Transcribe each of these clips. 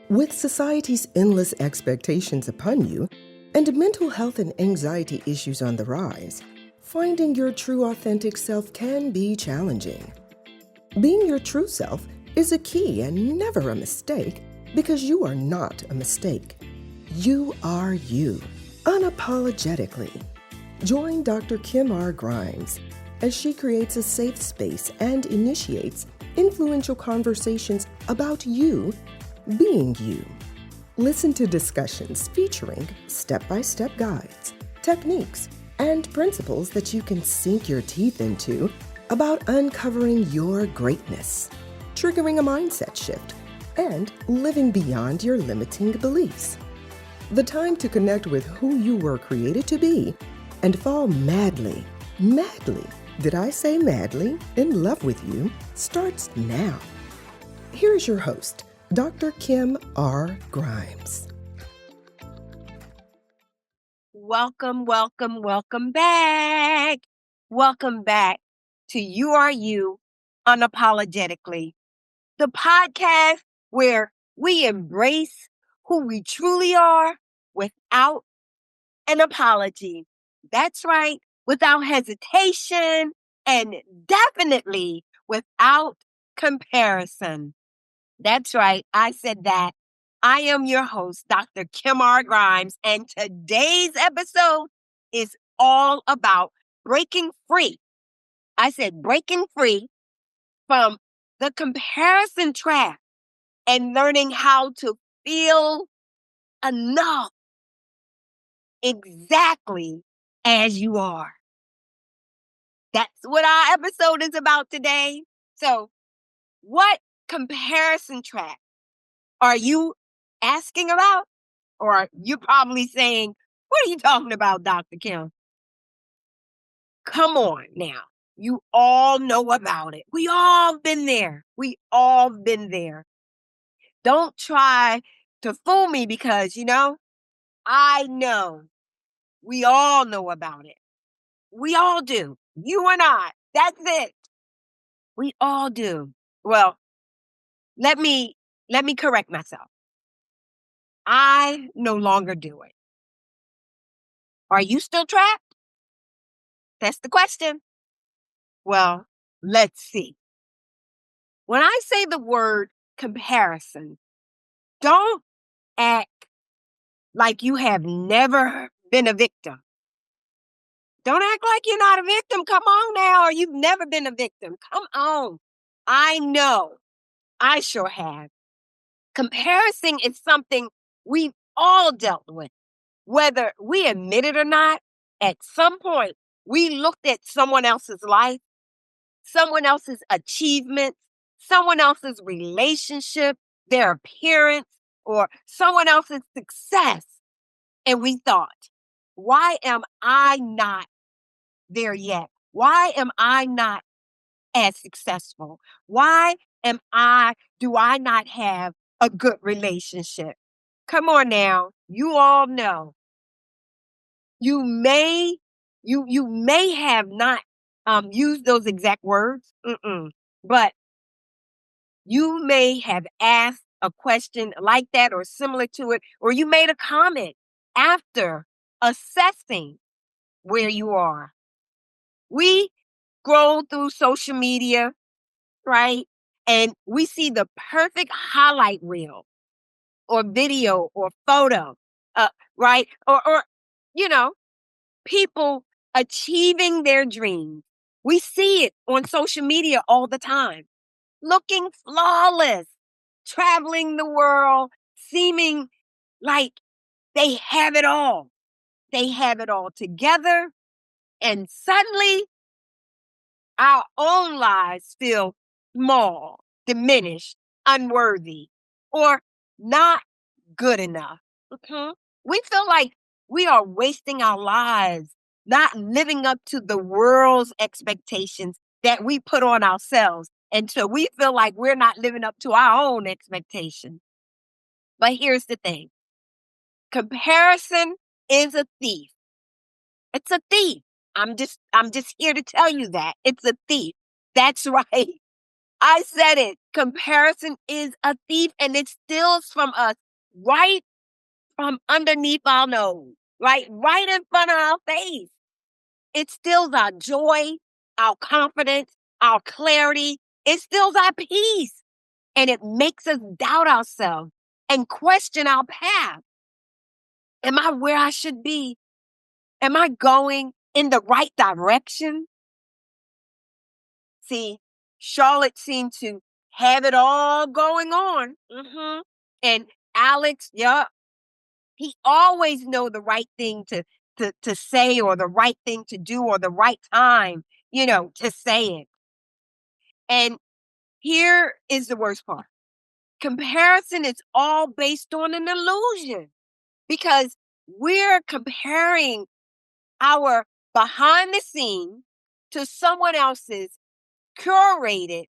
With society's endless expectations upon you and mental health and anxiety issues on the rise, finding your true authentic self can be challenging. Being your true self is a key and never a mistake because you are not a mistake. You are you, unapologetically. Join Dr. Kim R. Grimes as she creates a safe space and initiates influential conversations about you being you. Listen to discussions featuring step-by-step guides, techniques, and principles that you can sink your teeth into about uncovering your greatness, triggering a mindset shift, and living beyond your limiting beliefs. The time to connect with who you were created to be and fall madly, did I say madly, in love with you starts now. Here's your host, Dr. Kim R. Grimes. Welcome back. Welcome back to You Are You Unapologetically, the podcast where we embrace who we truly are without an apology. That's right, without hesitation and definitely without comparison. That's right, I said that. I am your host, Dr. Kim R. Grimes, and today's episode is all about breaking free. I said breaking free from the comparison trap and learning how to feel enough exactly as you are. That's what our episode is about today. So, what comparison trap are you asking about? Or you're probably saying, what are you talking about, Dr. Kim? Come on now. You all know about it. We all been there. Don't try to fool me because, I know. We all know about it. We all do. You and I. That's it. We all do. Well, let me correct myself. I no longer do it. Are you still trapped? That's the question. Well, let's see. When I say the word comparison, don't act like you have never been a victim. Don't act like you're not a victim. Come on now, or you've never been a victim. Come on. I know. I sure have. Comparison is something we've all dealt with. Whether we admit it or not, at some point, we looked at someone else's life, someone else's achievements, someone else's relationship, their appearance, or someone else's success. And we thought, why am I not there yet? Why am I not as successful? Do I not have a good relationship? Come on now. You all know. You may have not used those exact words, but you may have asked a question like that or similar to it, or you made a comment after assessing where you are. We scroll through social media, right? And we see the perfect highlight reel or video or photo, right? Or people achieving their dreams. We see it on social media all the time, looking flawless, traveling the world, seeming like they have it all. They have it all together. And suddenly, our own lives feel small, diminished, unworthy, or not good enough. We feel like we are wasting our lives, not living up to the world's expectations that we put on ourselves. And so we feel like we're not living up to our own expectations. But here's the thing. Comparison is a thief. It's a thief. I'm just here to tell you that. It's a thief. That's right. I said it. Comparison is a thief and it steals from us right from underneath our nose, right in front of our face. It steals our joy, our confidence, our clarity. It steals our peace and it makes us doubt ourselves and question our path. Am I where I should be? Am I going in the right direction? See, Charlotte seemed to have it all going on. And Alex, yeah, he always know the right thing to say or the right thing to do or the right time, to say it. And here is the worst part. Comparison is all based on an illusion because we're comparing our behind the scenes to someone else's curated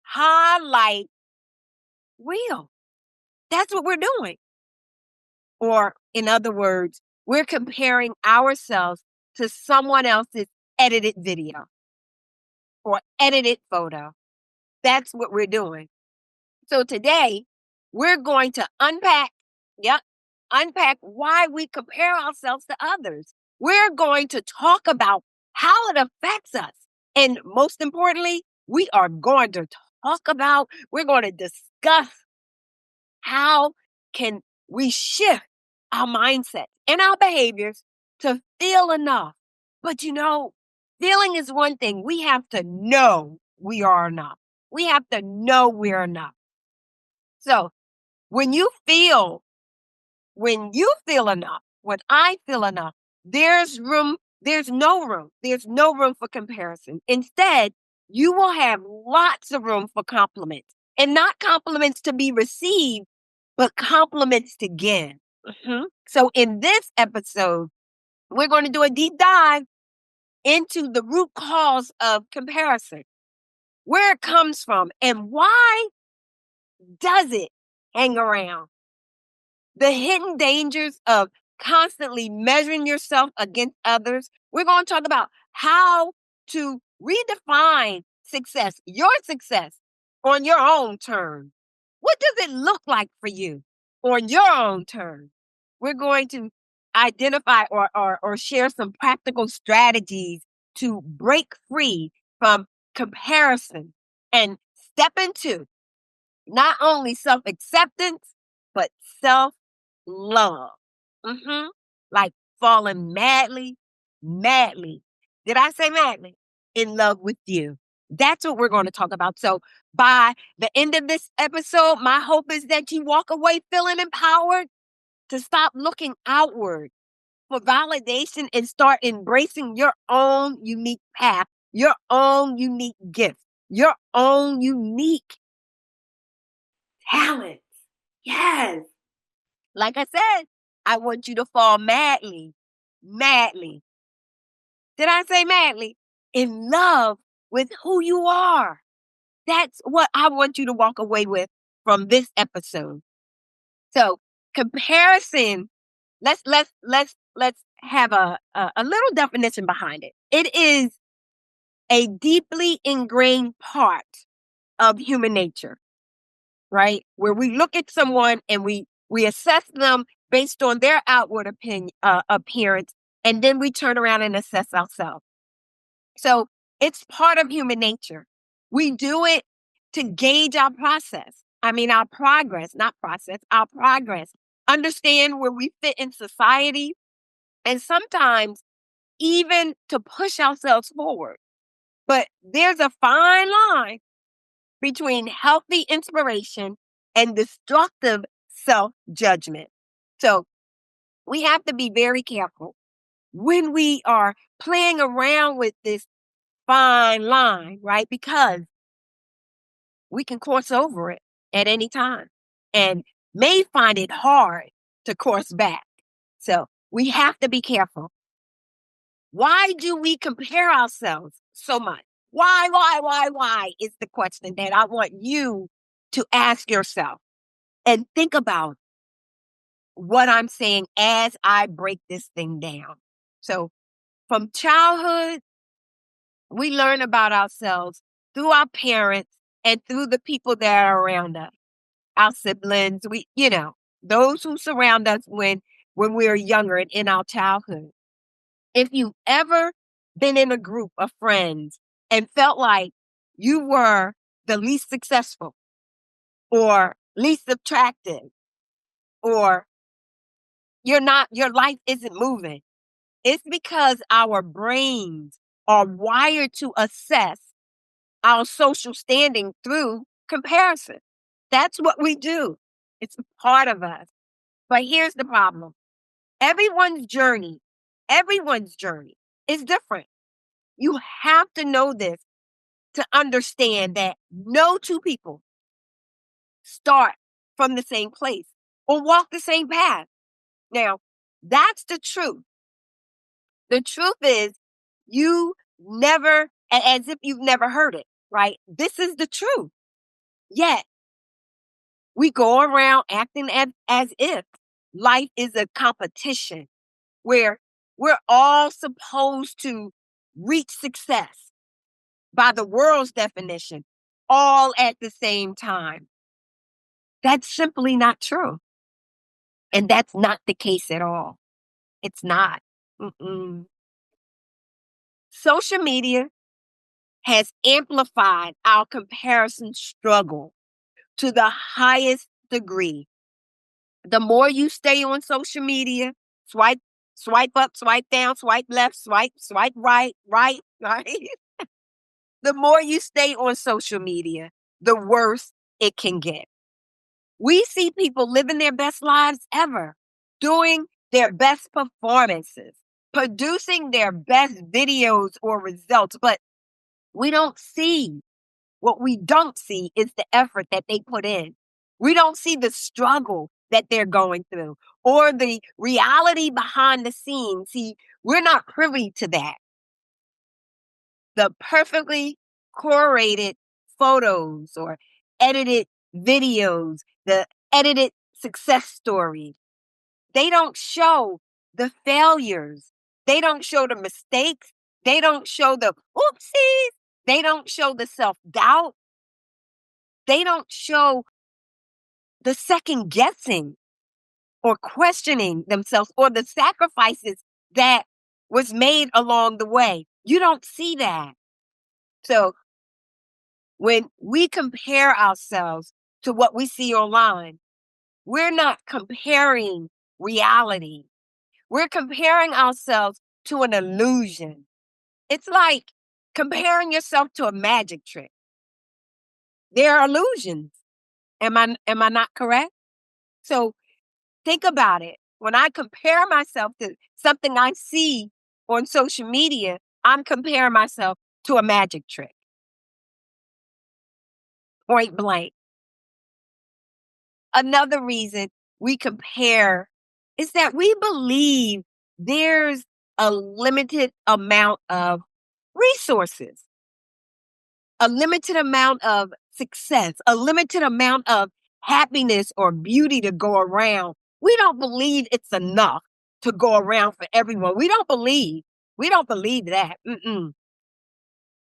highlight reel. That's what we're doing. Or in other words, we're comparing ourselves to someone else's edited video or edited photo. That's what we're doing. So today, we're going to unpack why we compare ourselves to others. We're going to talk about how it affects us. And most importantly, we're going to discuss how can we shift our mindset and our behaviors to feel enough. But feeling is one thing. We have to know we are enough. We have to know we're enough. So when you feel enough, when I feel enough, there's no room for comparison. Instead, you will have lots of room for compliments, and not compliments to be received, but compliments to give. So in this episode, we're going to do a deep dive into the root cause of comparison, where it comes from, and why does it hang around? The hidden dangers of constantly measuring yourself against others. We're going to talk about how to redefine your success on your own terms. What does it look like for you on your own terms? We're going to identify or share some practical strategies to break free from comparison and step into not only self-acceptance, but self-love. Like falling madly. Did I say madly? In love with you. That's what we're going to talk about. So by the end of this episode, my hope is that you walk away feeling empowered to stop looking outward for validation and start embracing your own unique path, your own unique gift, your own unique talents. Yes. Like I said, I want you to fall madly. Did I say madly? In love with who you are. That's what I want you to walk away with from this episode. So comparison, let's have a little definition behind it. It is a deeply ingrained part of human nature, right? Where we look at someone and we assess them based on their outward appearance, and then we turn around and assess ourselves. So it's part of human nature. We do it to gauge our our progress, our progress. Understand where we fit in society, and sometimes even to push ourselves forward. But there's a fine line between healthy inspiration and destructive self-judgment. So we have to be very careful when we are playing around with this fine line, right? Because we can course over it at any time and may find it hard to course back. So we have to be careful. Why do we compare ourselves so much? Why is the question that I want you to ask yourself and think about what I'm saying as I break this thing down. So from childhood, we learn about ourselves through our parents and through the people that are around us, our siblings, those who surround us when we are younger and in our childhood. If you've ever been in a group of friends and felt like you were the least successful or least attractive or your life isn't moving, it's because our brains are wired to assess our social standing through comparison. That's what we do. It's a part of us. But here's the problem. Everyone's journey, everyone's journey is different. You have to know this to understand that no two people start from the same place or walk the same path. Now, that's the truth. The truth is, you never, as if you've never heard it, right? This is the truth. Yet, we go around acting as if life is a competition where we're all supposed to reach success by the world's definition all at the same time. That's simply not true. And that's not the case at all. It's not. Mm-mm. Social media has amplified our comparison struggle to the highest degree. The more you stay on social media, swipe up, swipe down, swipe left, swipe right. The more you stay on social media, the worse it can get. We see people living their best lives ever, doing their best performances, producing their best videos or results, but we don't see. What we don't see is the effort that they put in. We don't see the struggle that they're going through or the reality behind the scenes. See, we're not privy to that. The perfectly curated photos or edited videos, the edited success stories, they don't show the failures. They don't show the mistakes. They don't show the oopsies. They don't show the self-doubt. They don't show the second guessing or questioning themselves or the sacrifices that was made along the way. You don't see that. So when we compare ourselves to what we see online, we're not comparing reality. We're comparing ourselves to an illusion. It's like comparing yourself to a magic trick. They're illusions. Am I not correct? So think about it. When I compare myself to something I see on social media, I'm comparing myself to a magic trick. Point blank. Another reason we compare is that we believe there's a limited amount of resources, a limited amount of success, a limited amount of happiness or beauty to go around. We don't believe it's enough to go around for everyone. We don't believe that. Mm-mm.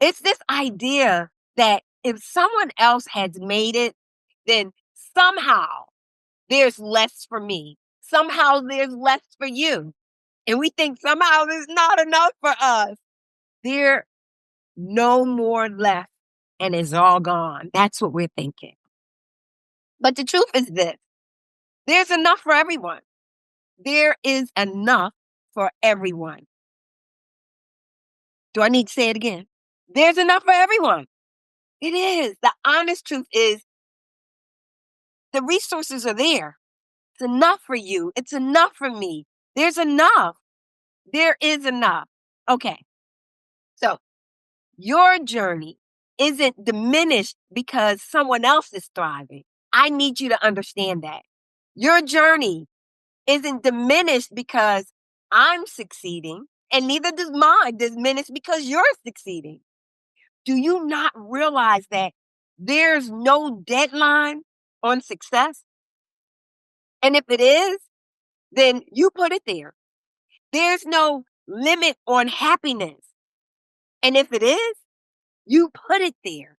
It's this idea that if someone else has made it, then somehow there's less for me. Somehow there's less for you. And we think somehow there's not enough for us. There's no more left and it's all gone. That's what we're thinking. But the truth is this, there's enough for everyone. There is enough for everyone. Do I need to say it again? There's enough for everyone. It is. The honest truth is the resources are there. It's enough for you. It's enough for me. There's enough. There is enough. Okay. So your journey isn't diminished because someone else is thriving. I need you to understand that. Your journey isn't diminished because I'm succeeding, and neither does mine diminish because you're succeeding. Do you not realize that there's no deadline on success? And if it is, then you put it there. There's no limit on happiness. And if it is, you put it there.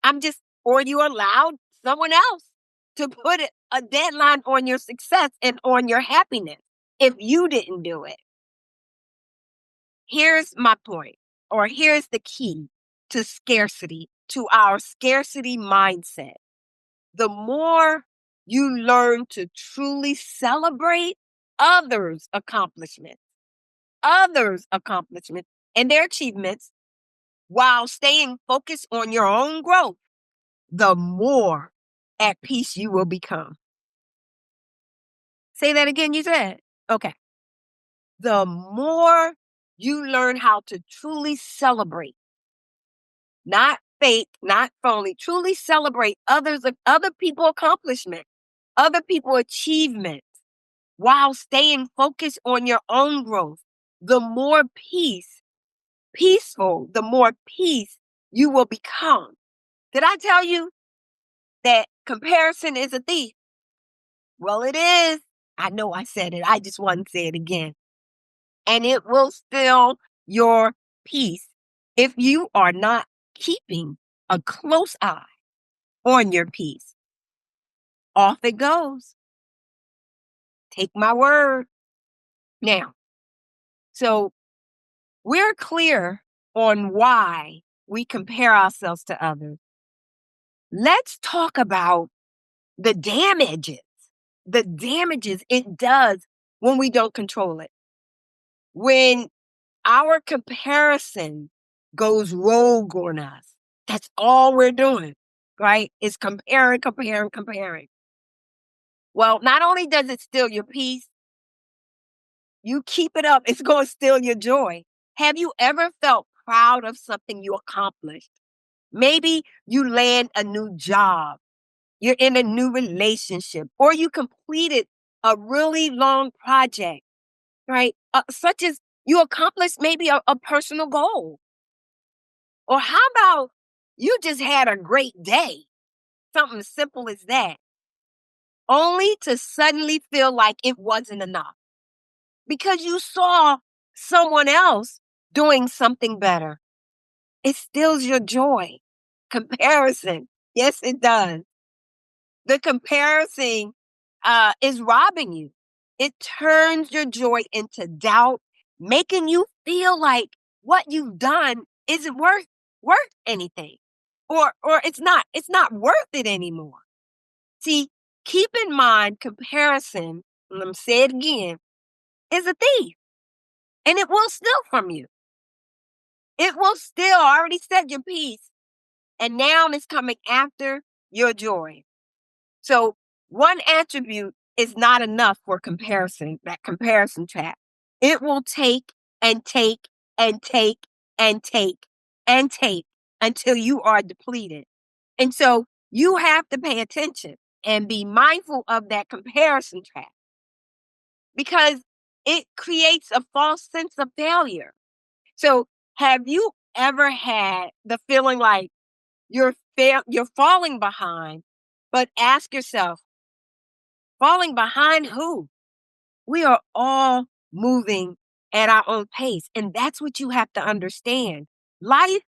I'm just or you allowed someone else to put a deadline on your success and on your happiness if you didn't do it. Here's my point, or here's the key to scarcity, to our scarcity mindset. The more you learn to truly celebrate others' accomplishments and their achievements while staying focused on your own growth, the more at peace you will become. Say that again, you said? Okay. The more you learn how to truly celebrate, not fake, not phony, truly celebrate other people accomplishment, other people achievements while staying focused on your own growth, the more peaceful, the more peace you will become. Did I tell you that comparison is a thief? Well, it is. I know I said it. I just want to say it again. And it will steal your peace if you are not keeping a close eye on your peace. Off it goes. Take my word. Now, so we're clear on why we compare ourselves to others. Let's talk about the damages it does when we don't control it. When our comparison goes rogue on us, that's all we're doing, right? Is comparing, comparing, comparing. Well, not only does it steal your peace, you keep it up, it's going to steal your joy. Have you ever felt proud of something you accomplished? Maybe you land a new job, you're in a new relationship, or you completed a really long project, right? Such as you accomplished maybe a personal goal. Or how about you just had a great day? Something as simple as that. Only to suddenly feel like it wasn't enough because you saw someone else doing something better. It steals your joy. Comparison. Yes, it does. The comparison is robbing you. It turns your joy into doubt, making you feel like what you've done isn't worth anything. Or it's not worth it anymore. See, keep in mind comparison, and I'm say it again, is a thief. And it will steal from you. It will steal. I already said your peace. And now it's coming after your joy. So one attribute is not enough for comparison, that comparison trap. It will take and take and take and take and take until you are depleted. And so you have to pay attention and be mindful of that comparison trap because it creates a false sense of failure. So have you ever had the feeling like you're falling behind, but ask yourself, falling behind who? We are all moving at our own pace. And that's what you have to understand. Life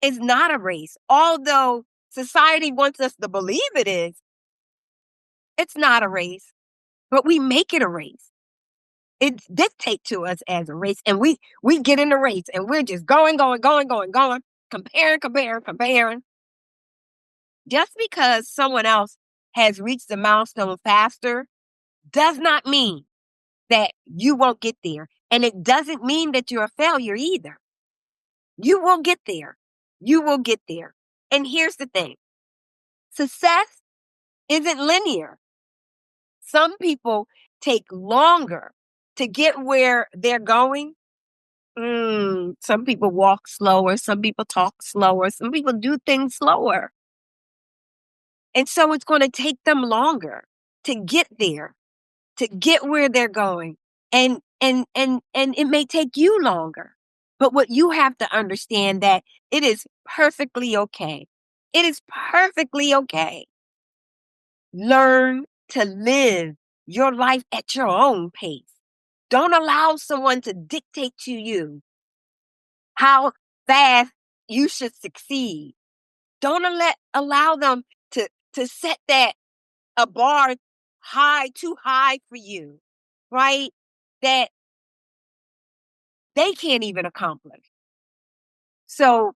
is not a race. Although society wants us to believe it is, it's not a race, but we make it a race. It's dictated to us as a race. And we get in the race and we're just going, comparing, comparing, comparing. Just because someone else has reached the milestone faster does not mean that you won't get there. And it doesn't mean that you're a failure either. You will get there. You will get there. And here's the thing. Success isn't linear. Some people take longer to get where they're going. Some people walk slower. Some people talk slower. Some people do things slower. And so it's going to take them longer to get there, to get where they're going. And it may take you longer. But what you have to understand that it is perfectly okay. It is perfectly okay. Learn to live your life at your own pace. Don't allow someone to dictate to you how fast you should succeed. Don't allow them to set that a bar too high for you, right? That they can't even accomplish. So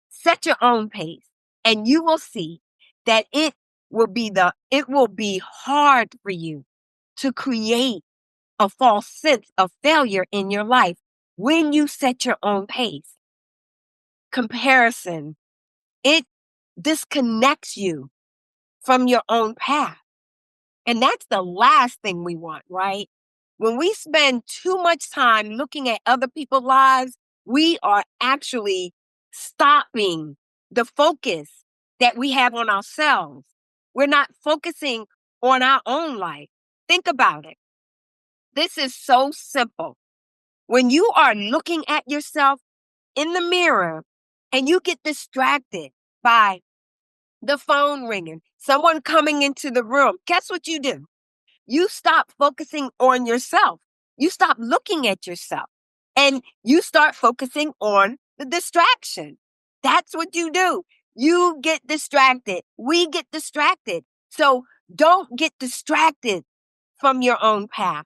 set your own pace and you will see that it will be hard for you to create a false sense of failure in your life when you set your own pace. Comparison, it disconnects you from your own path. And that's the last thing we want, right? When we spend too much time looking at other people's lives, we are actually stopping the focus that we have on ourselves. We're not focusing on our own life. Think about it. This is so simple. When you are looking at yourself in the mirror and you get distracted by the phone ringing, someone coming into the room, guess what you do? You stop focusing on yourself. You stop looking at yourself and you start focusing on the distraction. That's what you do. You get distracted. We get distracted. So don't get distracted from your own path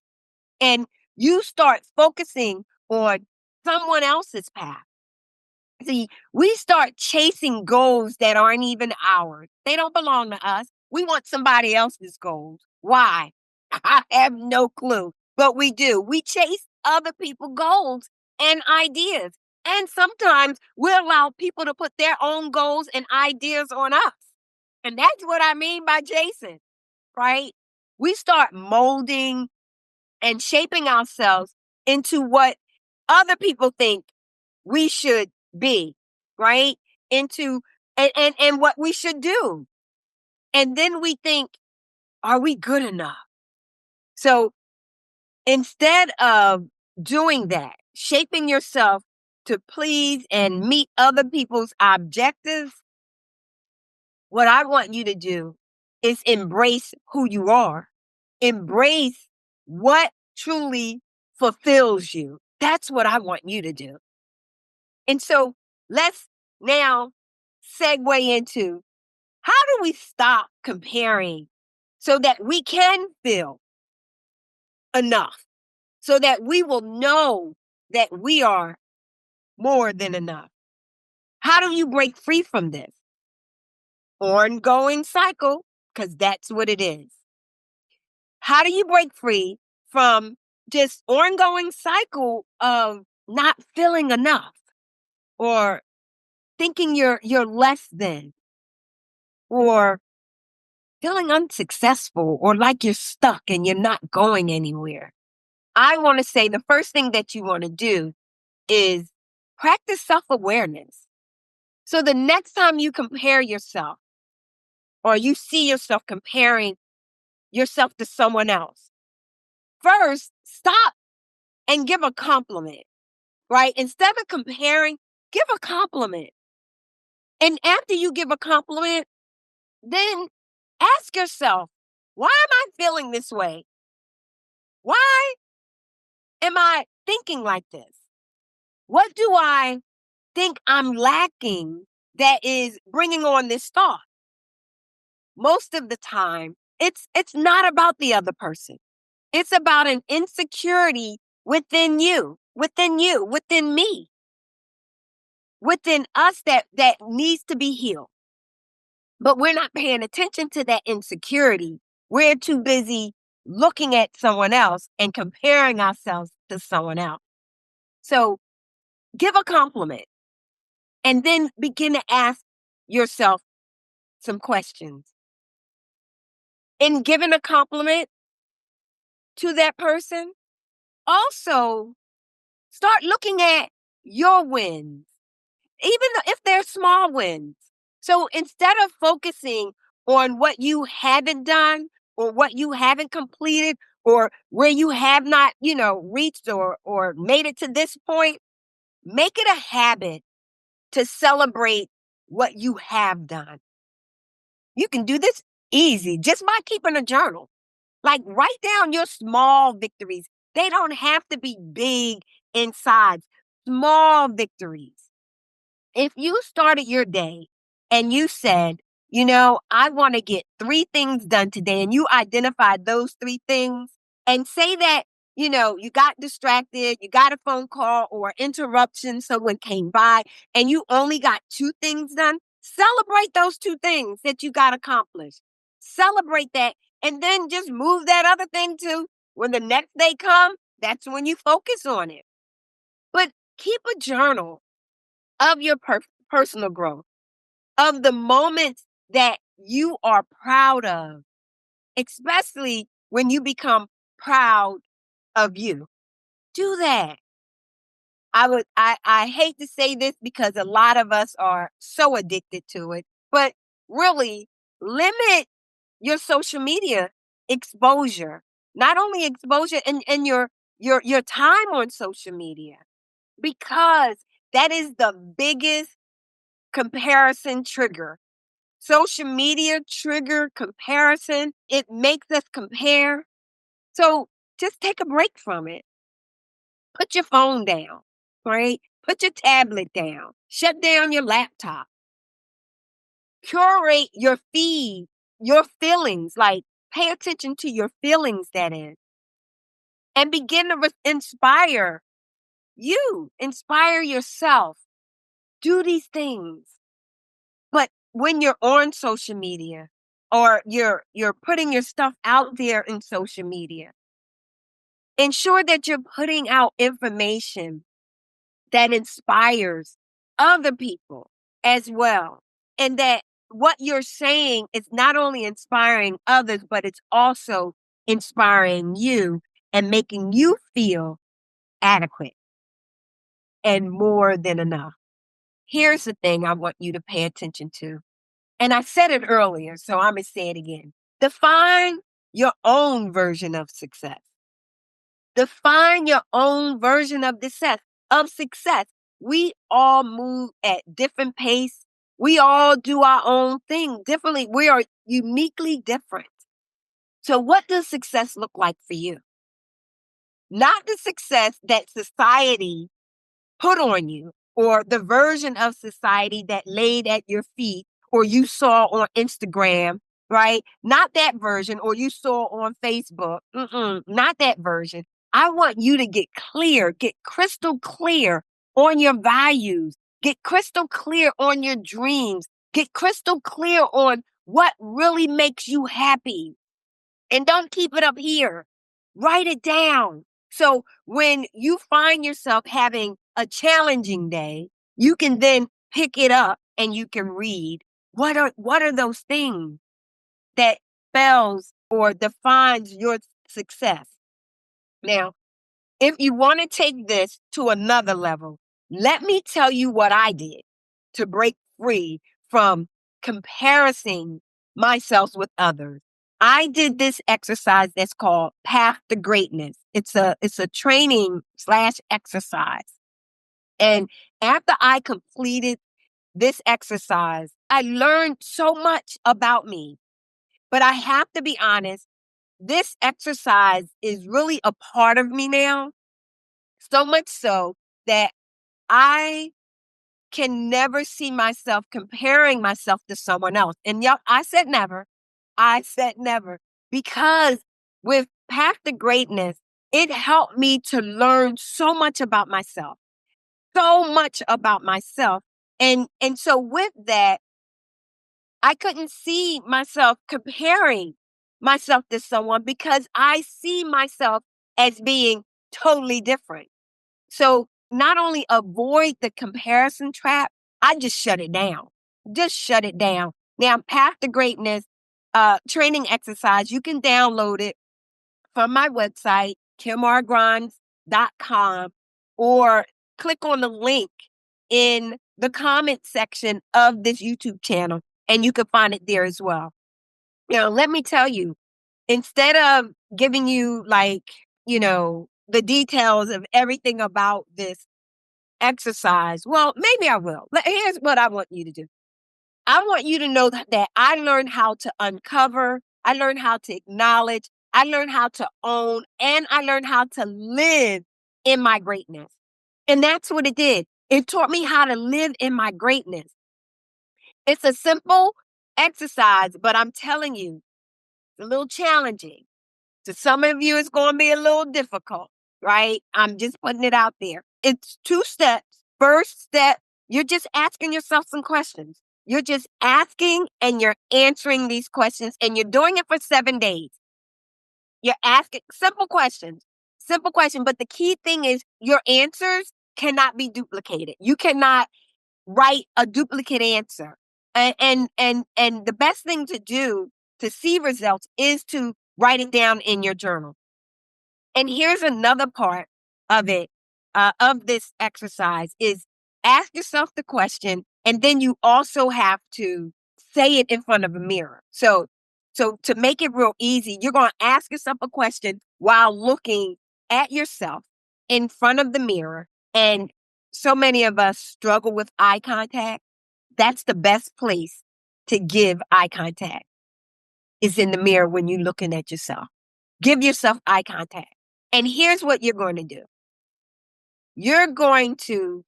and you start focusing on someone else's path. See, we start chasing goals that aren't even ours. They don't belong to us. We want somebody else's goals. Why? I have no clue, but we do. We chase other people's goals and ideas. And sometimes we allow people to put their own goals and ideas on us. And that's what I mean by Jason, right? We start molding and shaping ourselves into what other people think we should be, right? Into and what we should do. And then we think, are we good enough? So instead of doing that, shaping yourself to please and meet other people's objectives, what I want you to do is embrace who you are. Embrace what truly fulfills you. That's what I want you to do. And so let's now segue into how do we stop comparing so that we can feel enough, so that we will know that we are more than enough. How do you break free from this ongoing cycle? Because that's what it is. How do you break free from just ongoing cycle of not feeling enough or thinking you're less than or feeling unsuccessful or like you're stuck and you're not going anywhere? I want to say the first thing that you want to do is practice self-awareness. So the next time you compare yourself or you see yourself comparing yourself to someone else, first stop and give a compliment, right? Instead of comparing, give a compliment. And after you give a compliment, then ask yourself, why am I feeling this way? Why am I thinking like this? What do I think I'm lacking that is bringing on this thought? Most of the time, it's not about the other person. It's about an insecurity within you, within me, within us that needs to be healed. But we're not paying attention to that insecurity. We're too busy looking at someone else and comparing ourselves to someone else. So give a compliment and then begin to ask yourself some questions. In giving a compliment to that person, also start looking at your wins, if they're small wins. So instead of focusing on what you haven't done or what you haven't completed or where you have not, reached or made it to this point, make it a habit to celebrate what you have done. You can do this easy just by keeping a journal. Like write down your small victories. They don't have to be big inside. Small victories. If you started your day and you said, I want to get 3 things done today, and you identified those 3 things, and say that, you got distracted, you got a phone call or interruption, someone came by, and you only got 2 things done, celebrate those 2 things that you got accomplished. Celebrate that, and then just move that other thing to when the next day comes, that's when you focus on it. But keep a journal of your personal growth, of the moments that you are proud of, especially when you become proud of you. Do that. I hate to say this because a lot of us are so addicted to it, but really limit your social media exposure. Not only exposure and your time on social media, because that is the biggest comparison trigger. Social media trigger comparison. It makes us compare. So just take a break from it. Put your phone down, right? Put your tablet down. Shut down your laptop. Curate your feed, your feelings, like pay attention to your feelings, that is, and begin to inspire yourself. Do these things. But when you're on social media or you're putting your stuff out there in social media, ensure that you're putting out information that inspires other people as well. And that what you're saying is not only inspiring others, but it's also inspiring you and making you feel adequate and more than enough. Here's the thing I want you to pay attention to. And I said it earlier, so I'm going to say it again. Define your own version of success. Define your own version of success. We all move at different pace. We all do our own thing differently. We are uniquely different. So what does success look like for you? Not the success that society put on you or the version of society that laid at your feet or you saw on Instagram, right? Not that version, or you saw on Facebook. Not that version. I want you to get crystal clear on your values, get crystal clear on your dreams, get crystal clear on what really makes you happy. And don't keep it up here. Write it down. So when you find yourself having a challenging day, you can then pick it up and you can read what are those things that spells or defines your success. Now, if you want to take this to another level, let me tell you what I did to break free from comparing myself with others. I did this exercise that's called Path to Greatness. It's a training / exercise. And after I completed this exercise, I learned so much about me. But I have to be honest, this exercise is really a part of me now. So much so that I can never see myself comparing myself to someone else. And y'all, I said never. I said never. Because with Path to Greatness, it helped me to learn so much about myself. So much about myself. And so with that, I couldn't see myself comparing myself to someone because I see myself as being totally different. So not only avoid the comparison trap, I just shut it down. Just shut it down. Now, Path to Greatness training exercise, you can download it from my website, KimRgrimes.com, or click on the link in the comment section of this YouTube channel, and you can find it there as well. Now, let me tell you, instead of giving you the details of everything about this exercise, well, maybe I will. Here's what I want you to do. I want you to know that I learned how to uncover, I learned how to acknowledge, I learned how to own, and I learned how to live in my greatness. And that's what it did. It taught me how to live in my greatness. It's a simple exercise, but I'm telling you, it's a little challenging. To some of you, it's going to be a little difficult, right? I'm just putting it out there. It's 2 steps. First step, you're just asking yourself some questions. You're just asking and you're answering these questions, and you're doing it for 7 days. You're asking simple question. But the key thing is your answers cannot be duplicated. You cannot write a duplicate answer. And the best thing to do to see results is to write it down in your journal. And here's another part of it, of this exercise is ask yourself the question, and then you also have to say it in front of a mirror. So to make it real easy, you're going to ask yourself a question while looking at yourself in front of the mirror. And so many of us struggle with eye contact. That's the best place to give eye contact is in the mirror when you're looking at yourself. Give yourself eye contact. And here's what you're going to do. You're going to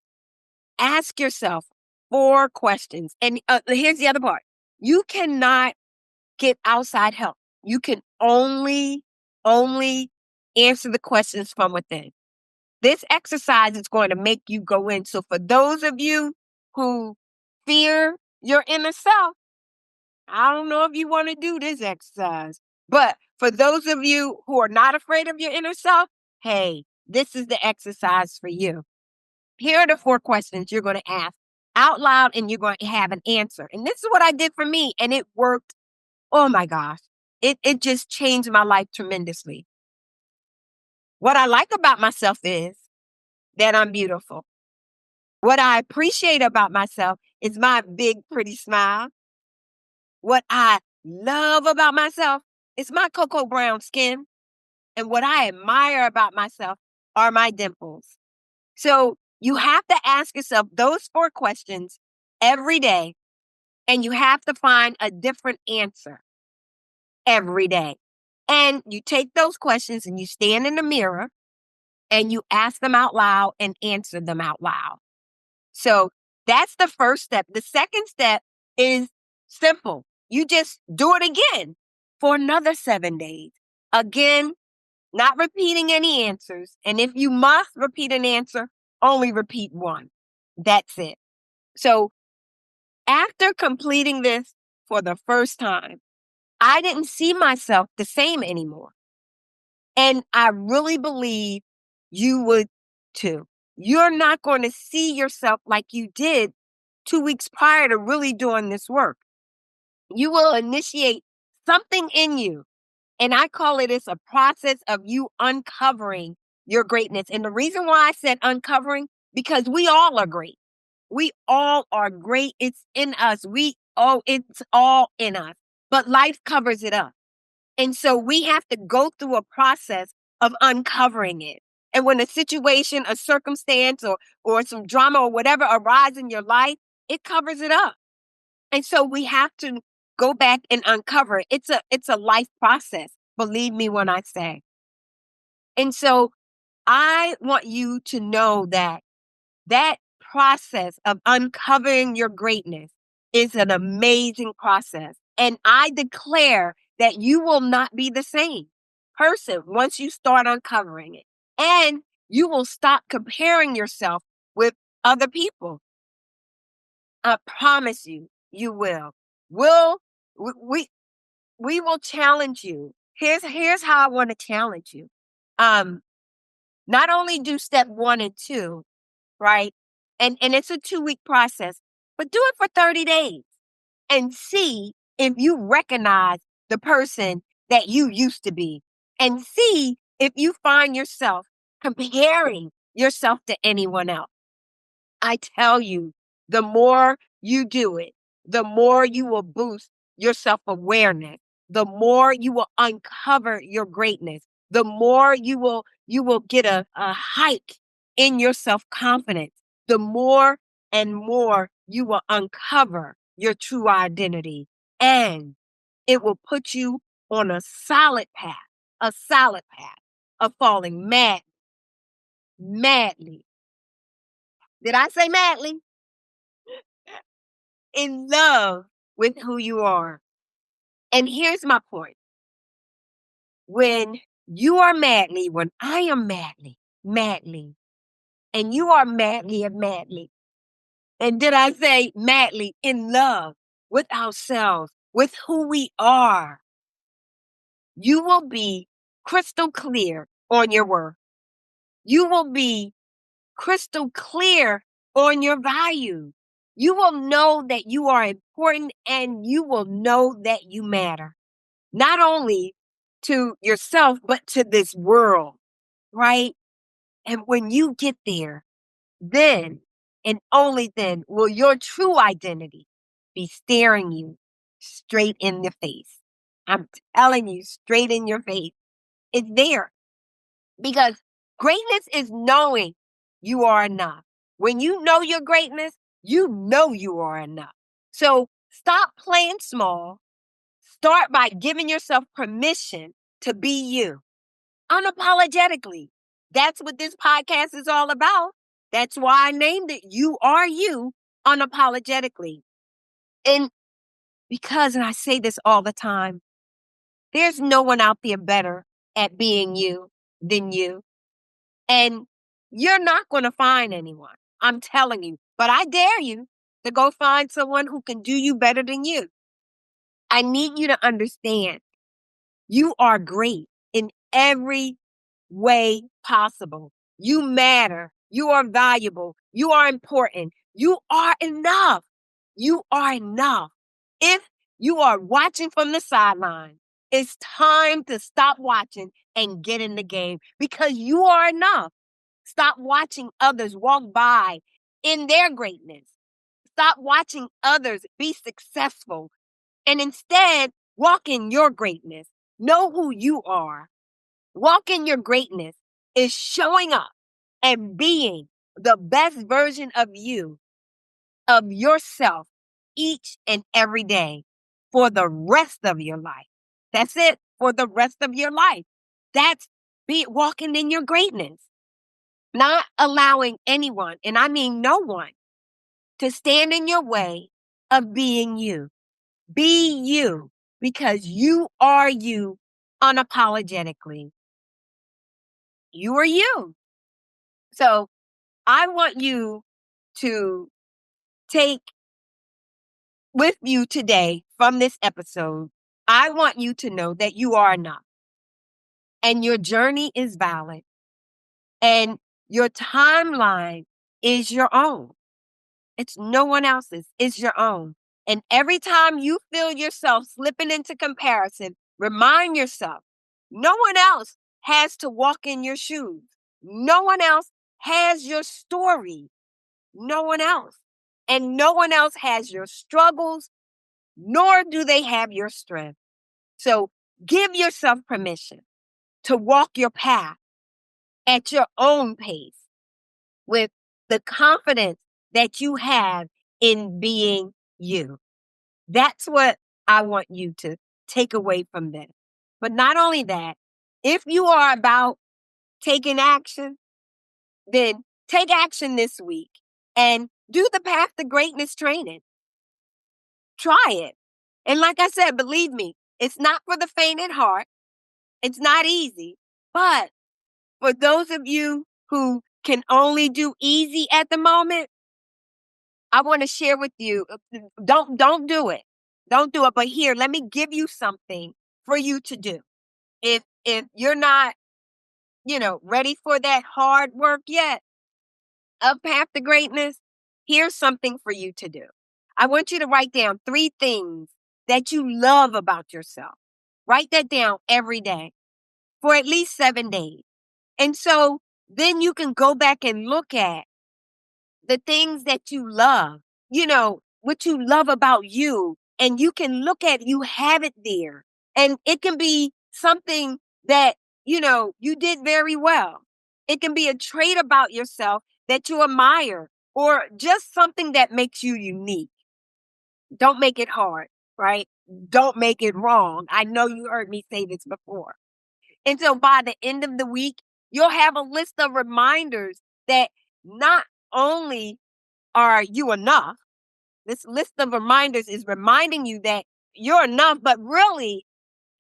ask yourself 4 questions. And here's the other part. You cannot get outside help. You can only answer the questions from within. This exercise is going to make you go in. So for those of you who fear your inner self, I don't know if you want to do this exercise. But for those of you who are not afraid of your inner self, hey, this is the exercise for you. Here are the 4 questions you're going to ask out loud, and you're going to have an answer. And this is what I did for me, and it worked. Oh my gosh. It just changed my life tremendously. What I like about myself is that I'm beautiful. What I appreciate about myself is my big, pretty smile. What I love about myself is my cocoa brown skin. And what I admire about myself are my dimples. So you have to ask yourself those 4 questions every day, and you have to find a different answer every day. And you take those questions and you stand in the mirror and you ask them out loud and answer them out loud. So that's the first step. The second step is simple. You just do it again for another 7 days. Again, not repeating any answers. And if you must repeat an answer, only repeat one. That's it. So after completing this for the first time, I didn't see myself the same anymore. And I really believe you would too. You're not going to see yourself like you did 2 weeks prior to really doing this work. You will initiate something in you. And I call it a process of you uncovering your greatness. And the reason why I said uncovering, because we all are great. We all are great. It's in us. It's all in us. But life covers it up. And so we have to go through a process of uncovering it. And when a situation, a circumstance, or some drama or whatever arises in your life, it covers it up. And so we have to go back and uncover it. It's a life process. Believe me when I say. And so I want you to know that process of uncovering your greatness is an amazing process. And I declare that you will not be the same person once you start uncovering it. And you will stop comparing yourself with other people. I promise you, you will. We'll we we will challenge you. Here's how I want to challenge you. Not only do step 1 and 2, right? And it's a 2-week process, but do it for 30 days and see if you recognize the person that you used to be, and see if you find yourself comparing yourself to anyone else. I tell you, the more you do it, the more you will boost your self-awareness, the more you will uncover your greatness, the more you will get a hike in your self-confidence, the more and more you will uncover your true identity. And it will put you on a solid path of falling madly. Did I say madly? in love with who you are. And here's my point. When you are madly, when I am madly, and you are madly, and did I say madly in love with ourselves, with who we are, you will be crystal clear on your worth. You will be crystal clear on your value. You will know that you are important and you will know that you matter, not only to yourself, but to this world, right? And when you get there, then and only then will your true identity be staring you straight in the face. I'm telling you, straight in your face. It's there because greatness is knowing you are enough. When you know your greatness, you know you are enough. So stop playing small. Start by giving yourself permission to be you unapologetically. That's what this podcast is all about. That's why I named it You Are You Unapologetically. And because, and I say this all the time, there's no one out there better at being you than you. And you're not going to find anyone. I'm telling you. But I dare you to go find someone who can do you better than you. I need you to understand you are great in every way possible. You matter. You are valuable. You are important. You are enough. You are enough. If you are watching from the sideline, it's time to stop watching and get in the game because you are enough. Stop watching others walk by in their greatness. Stop watching others be successful and instead walk in your greatness. Know who you are. Walk in your greatness is showing up and being the best version of you, of yourself, each and every day for the rest of your life. That's it, for the rest of your life. That's walking in your greatness. Not allowing anyone, and I mean no one, to stand in your way of being you. Be you because you are you unapologetically. You are you. So I want you to take with you today from this episode, I want you to know that you are enough and your journey is valid and your timeline is your own. It's no one else's, it's your own. And every time you feel yourself slipping into comparison, remind yourself no one else has to walk in your shoes. No one else has your story. No one else. And no one else has your struggles, nor do they have your strength. So give yourself permission to walk your path at your own pace with the confidence that you have in being you. That's what I want you to take away from this. But not only that, if you are about taking action, then take action this week and do the Path to Greatness training. Try it. And like I said, believe me, it's not for the faint at heart. It's not easy. But for those of you who can only do easy at the moment, I want to share with you, don't do it. Don't do it. But here, let me give you something for you to do. If you're not, ready for that hard work yet of Path to Greatness, here's something for you to do. I want you to write down 3 things that you love about yourself. Write that down every day for at least 7 days. And so then you can go back and look at the things that you love, what you love about you. And you can look at, you have it there. And it can be something that, you did very well. It can be a trait about yourself that you admire or just something that makes you unique. Don't make it hard, right? Don't make it wrong. I know you heard me say this before. And so by the end of the week, you'll have a list of reminders that not only are you enough, This list of reminders is reminding you that you're enough, but really,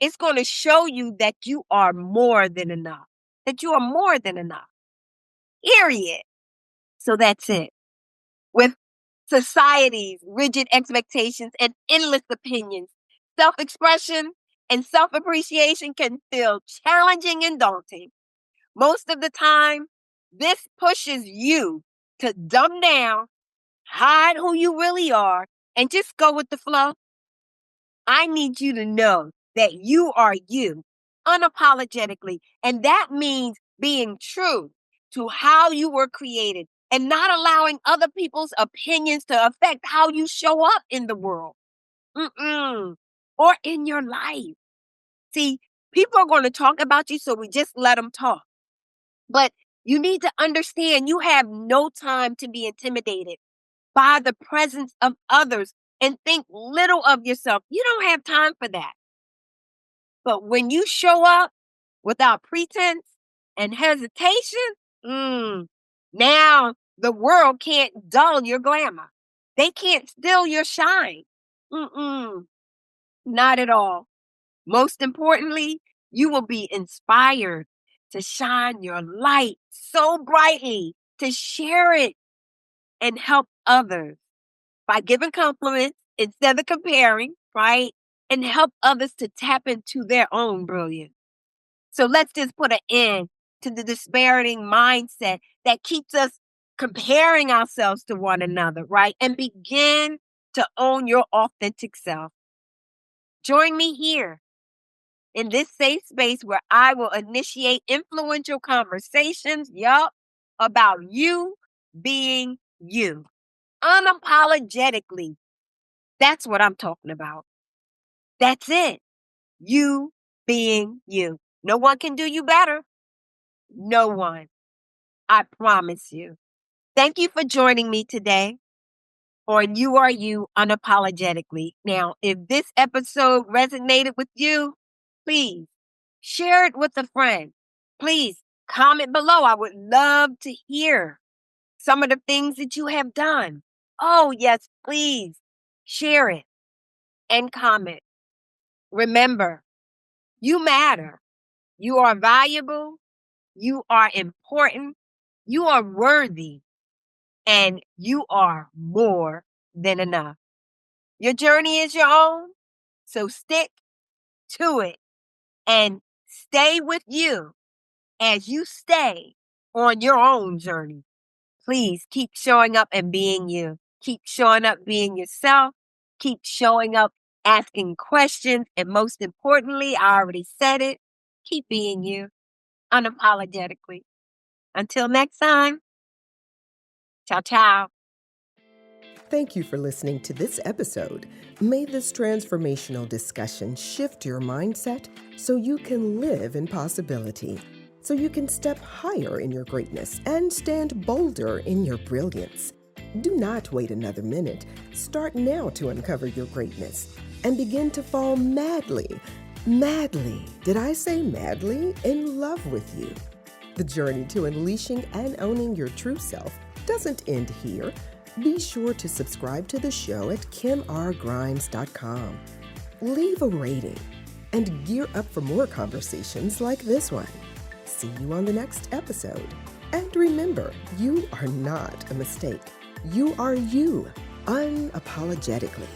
it's going to show you that you are more than enough, that you are more than enough, period. So that's it. With society's rigid expectations and endless opinions, self-expression and self-appreciation can feel challenging and daunting. Most of the time, this pushes you to dumb down, hide who you really are, and just go with the flow. I need you to know that you are you unapologetically. And that means being true to how you were created and not allowing other people's opinions to affect how you show up in the world or in your life. See, people are going to talk about you, so we just let them talk. But you need to understand you have no time to be intimidated by the presence of others and think little of yourself. You don't have time for that. But when you show up without pretense and hesitation, now the world can't dull your glamour. They can't steal your shine. Not at all. Most importantly, you will be inspired to shine your light so brightly, to share it and help others by giving compliments instead of comparing, right? And help others to tap into their own brilliance. So let's just put an end to the disparaging mindset that keeps us comparing ourselves to one another, right? And begin to own your authentic self. Join me here in this safe space where I will initiate influential conversations, about you being you. Unapologetically. That's what I'm talking about. That's it. You being you. No one can do you better. No one. I promise you. Thank you for joining me today on You Are You Unapologetically. Now, if this episode resonated with you, please share it with a friend. Please comment below. I would love to hear some of the things that you have done. Oh, yes, please share it and comment. Remember, you matter. You are valuable. You are important. You are worthy. And you are more than enough. Your journey is your own. So stick to it and stay with you as you stay on your own journey. Please keep showing up and being you. Keep showing up being yourself. Keep showing up asking questions. And most importantly, I already said it, keep being you unapologetically. Until next time, ciao, ciao. Thank you for listening to this episode. May this transformational discussion shift your mindset so you can live in possibility, so you can step higher in your greatness and stand bolder in your brilliance. Do not wait another minute. Start now to uncover your greatness and begin to fall madly, did I say madly, in love with you. The journey to unleashing and owning your true self doesn't end here. Be sure to subscribe to the show at KimRGrimes.com. Leave a rating and gear up for more conversations like this one. See you on the next episode. And remember, you are not a mistake. You are you, unapologetically.